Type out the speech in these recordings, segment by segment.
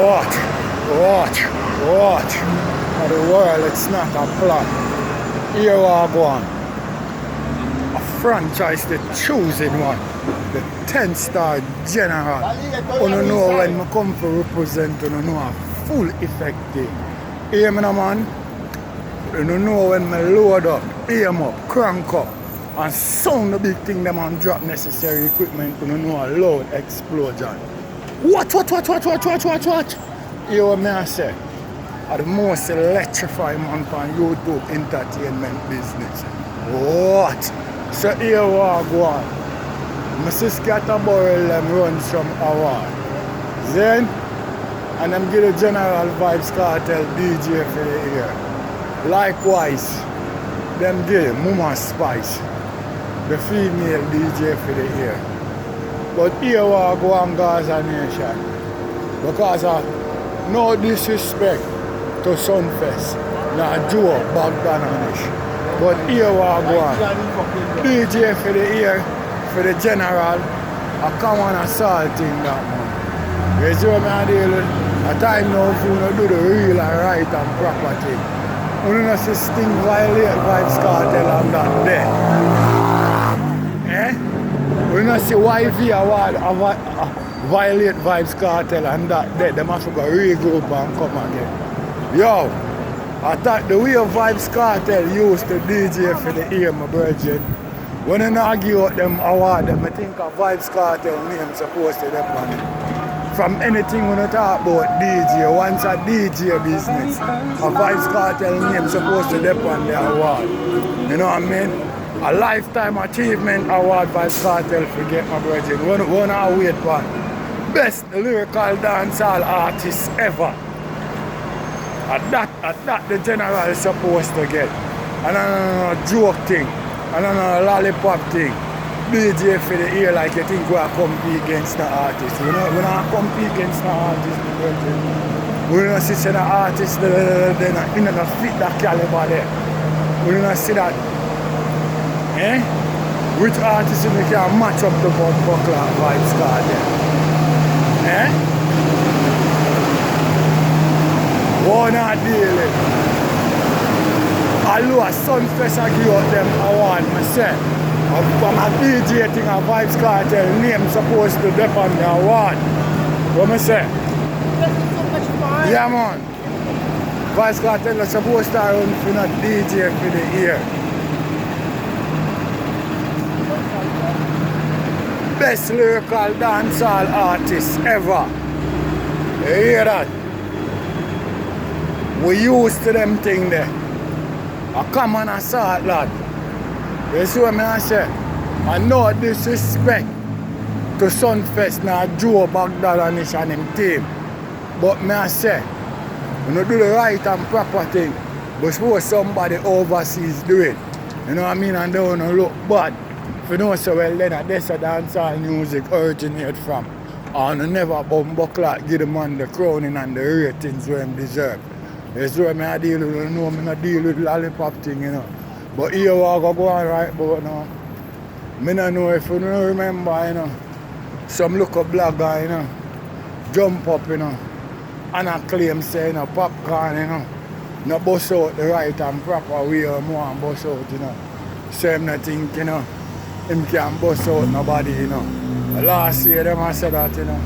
What? For the world, it's not a plan. Here we go on. A franchise, the choosing one. The 10-star general. You know when I come to represent, you know a full effective. Hear me now, man? You know when I load up, aim up, crank up, and sound the big thing them and drop necessary equipment, you know a loud explosion. What? You what me I say? Are the most electrifying man on YouTube entertainment business. What? So here we go on. Mr. Scatterburrell them run some award. Then, and them give the General Vybz Kartel DJ for the year. Likewise, them give Mama Spice, the female DJ for the year. But here we go on Gaza Nation. Because of no disrespect to Sunfest, not Joe Bogdananish. But here we go on. DJ for the year, for the general, I come on assaulting that man. You see what I deal with? A time now if you do the real and right and proper thing. You don't see Sting violate Vybz Kartel and that there. Eh? You don't see YV award violate Vybz Kartel and that there. They must go regroup and come again. Yo, I thought the way Vybz Kartel used to DJ for the year, my virgin. When I argue with them award, I think a Vybz Kartel name supposed to them on it. From anything when I talk about DJ, once a DJ business, a Vybz Kartel name supposed to them on the award. You know what I mean? A lifetime achievement award Vybz Kartel forget my virgin. One I wait for. Best lyrical dancehall artist ever. At that the general is supposed to get. And a joke thing. And a lollipop thing. DJ for the ear like you think we are compete against the artist. We don't compete against the artist. We don't see the artist they don't fit that caliber there. We don't see that. Eh? Which artist can match up to Bob Buckler Vybz Kartel? Eh? What not dealing? Although a Sunfest I give out them award myself. From a DJ thing a Vybz Kartel name supposed to dep on the award. What I say? Because it's so much fun. Yeah man. Vybz Kartel is supposed to run for the DJ for the year. Best lyrical dancehall artist ever. You hear that? We used to them thing there. A common assault lad. You see what I say? I no disrespect to Sunfest now Joe Bogdananish and him team. But I say, you know do the right and proper thing. But suppose somebody overseas do it. You know what I mean? And they don't look bad. If you know so well then that's a dancehall music originate from. And you never bumbuckler give the man the crowning and the ratings where him deserve. You see what I deal with, you know, I don't deal with lollipop thing, you know. But here we go on right about now. I don't know if you don't remember, you know. Some look up blogger, you know. Jump up, you know. And I claim say, you know, popcorn, you know. No bust out the right and proper way or more and bust out, you know. Same not think, you know. Him can't bust out nobody, you know. Last year them I said that, you know.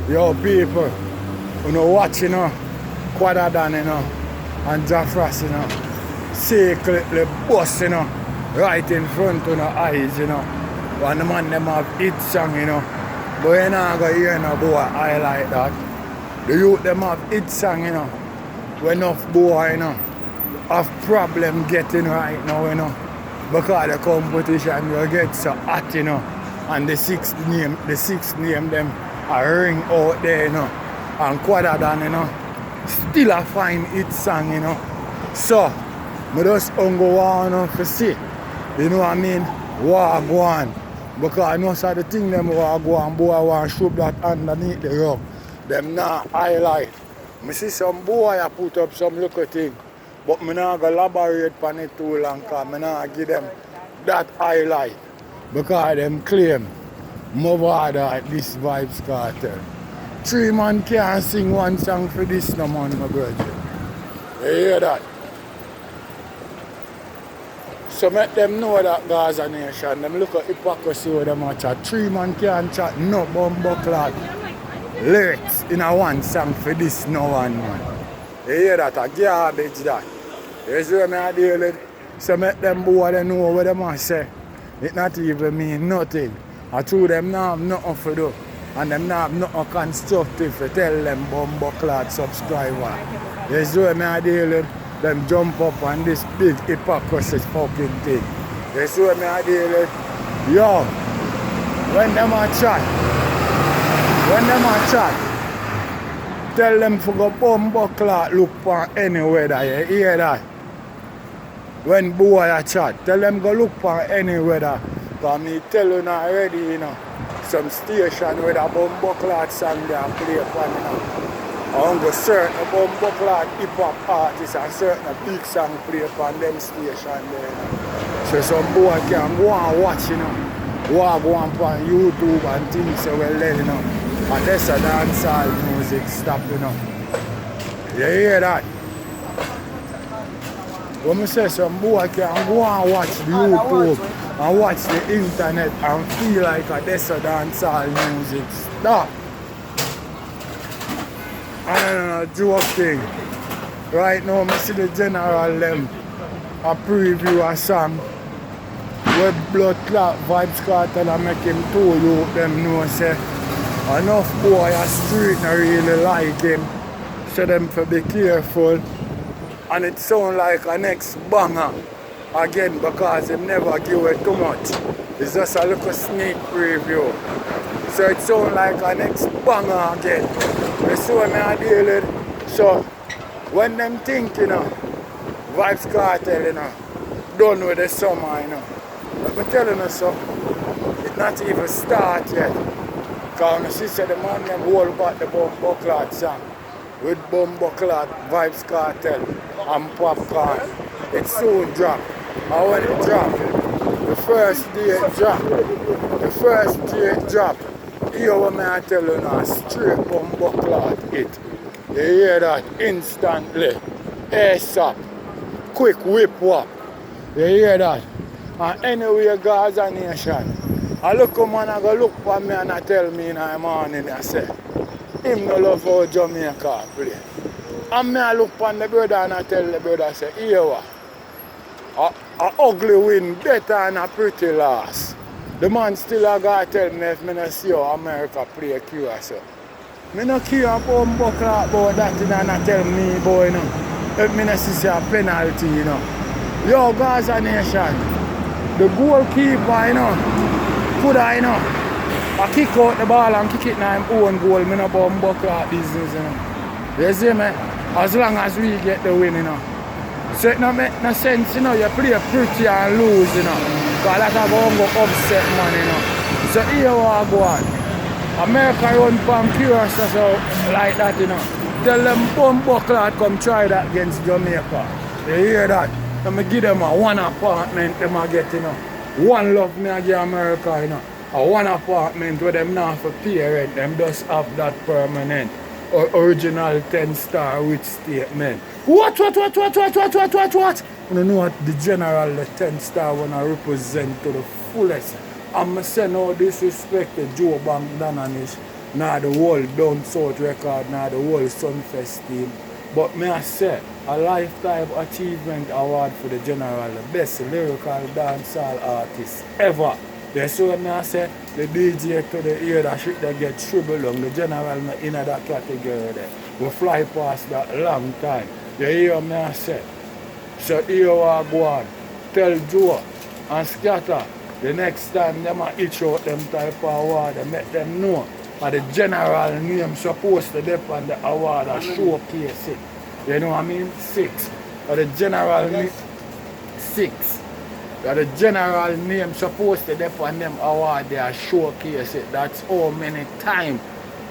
Yo people, you know watch, you know. Quadadan, you know, and Jaffras, you know, secretly bust, you know, right in front of the eyes, you know. When the man them have hit song, you know, but you not go hear no boy I like that. The youth them have hit song, you know, when enough boy, you know, have problem getting right now, you know, because the competition will get so hot, you know, and the sixth name them are ring out there, you know, and Quadadan, you know. Still a fine hit song, you know. So, I just go on to see, you know what I mean, what go on. Because I know so the thing them what go on, boy want to show that underneath the rug. Them not highlight. I see some boy I put up some little thing, but I not going to elaborate on it too long because I not give them that highlight. Because them claim, more at this Vybz Kartel. 3 man can't sing one song for this no man, my brother. You hear that? So make them know that Gaza Nation, them look at hypocrisy with them a chat. 3 man can't chat no bumbo clock lyrics in a one song for this no one man. You hear that? A garbage that. You see what I deal with? So make them boy they know what them a say. It not even mean nothing. I told them now have nothing for do. And them now have nothing constructive to tell them bumbo clock subscriber. You see what I deal with? Them jump up on this big hypocrisy fucking thing. You see what I deal with? Yo, when them a chat, tell them to go bumbo clock look for any weather. You hear that? When boy a chat, tell them go look for any weather. Because me tell you now already, you know, some station with a bumbo clock song they are play upon, you know. I want to certain bumbo clock hip-hop artists and certain big song play upon them station there, you know. So some boy can go and watch, you know. Go on YouTube and things so well then, you know. And that's a dancehall music stop, you know. You hear that? When I say some boy can go and watch the YouTube and watch the internet and feel like a desert dancehall music stop. And joke thing. Right now I see the general them a preview a song where Blood Clot Vybz Kartel and make him too you them know say enough boy a street not really like him. So them for be careful. And it sound like a next banger again because him never give it too much. It's just a little sneak preview. So it sound like a next banger again. You see what I deal with? So when them think, you know, Vybz Kartel, you know, done with the summer, you know. Let me tell you something, it not even start yet. Because you see the man them hold back the bumbo clock song with bumbo clock, Vybz Kartel and Popcorn. It soon drop. And when it drop, the first day it drop, hear what I tell you now, straight bumbo clock it. You hear that instantly. ASAP. Quick whip whop. You hear that? And anyway, Gaza Nation. I look a man I go look for me and I tell me in the morning I say, him no love how Jamaica play. And me I look for the brother and I tell the brother I say, here what? A ugly win better than a pretty loss. The man still a gotta tell me if me not see how America play QSO. Me no care about buckle about that and I tell me boy you know. If me not see a penalty, you know. Yo Gaza Nation, the goalkeeper, you know, could I you know, I kick out the ball and kick it in my own goal, me no buckle business, you know. You see me? As long as we get the win, you know. So it no make no sense, you know, you play pretty and lose, you know. Because that have go upset man, you know. So here we go on. America run from curious so like that, you know. Tell them bumbo clot come try that against Jamaica. You hear that? Let me give them a one apartment them a get, you know. One love me I give America, you know. A one apartment where them not for pay rent, them just have that permanent or original 10-star with statement. What? You don't know what the general the 10-star wanna represent to the fullest. I'm saying no disrespect to Joe Bangdanish, nor the whole Down South record, nor the whole Sunfest team. But may I say, a lifetime achievement award for the general, the best lyrical dancehall artist ever. That's what I say, the DJ to the ear that shit that get shriveled on, the general not in that category there. We fly past that long time. You hear me I say? So here we go on. Tell Joe and Scatter the next time them a itch out them type of award, they make them know and the general name supposed to dip on the award and showcase it. You know what I mean? 6. Or the general name 6. Or the general name supposed to dip on them award they are showcase it. That's how many times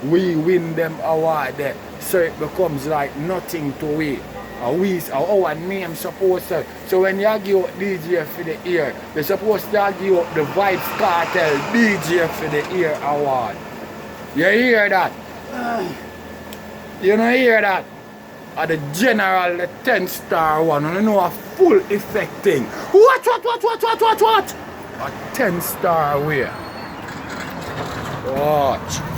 we win them award there. So it becomes like nothing to we. Our name supposed to. So when you give up DJ for the year, you're supposed to give up the Vybz Kartel DJ for the year award. You hear that? You know hear that? At the general, the 10-star one, and you know a full effect thing. What? A 10-star way. Watch.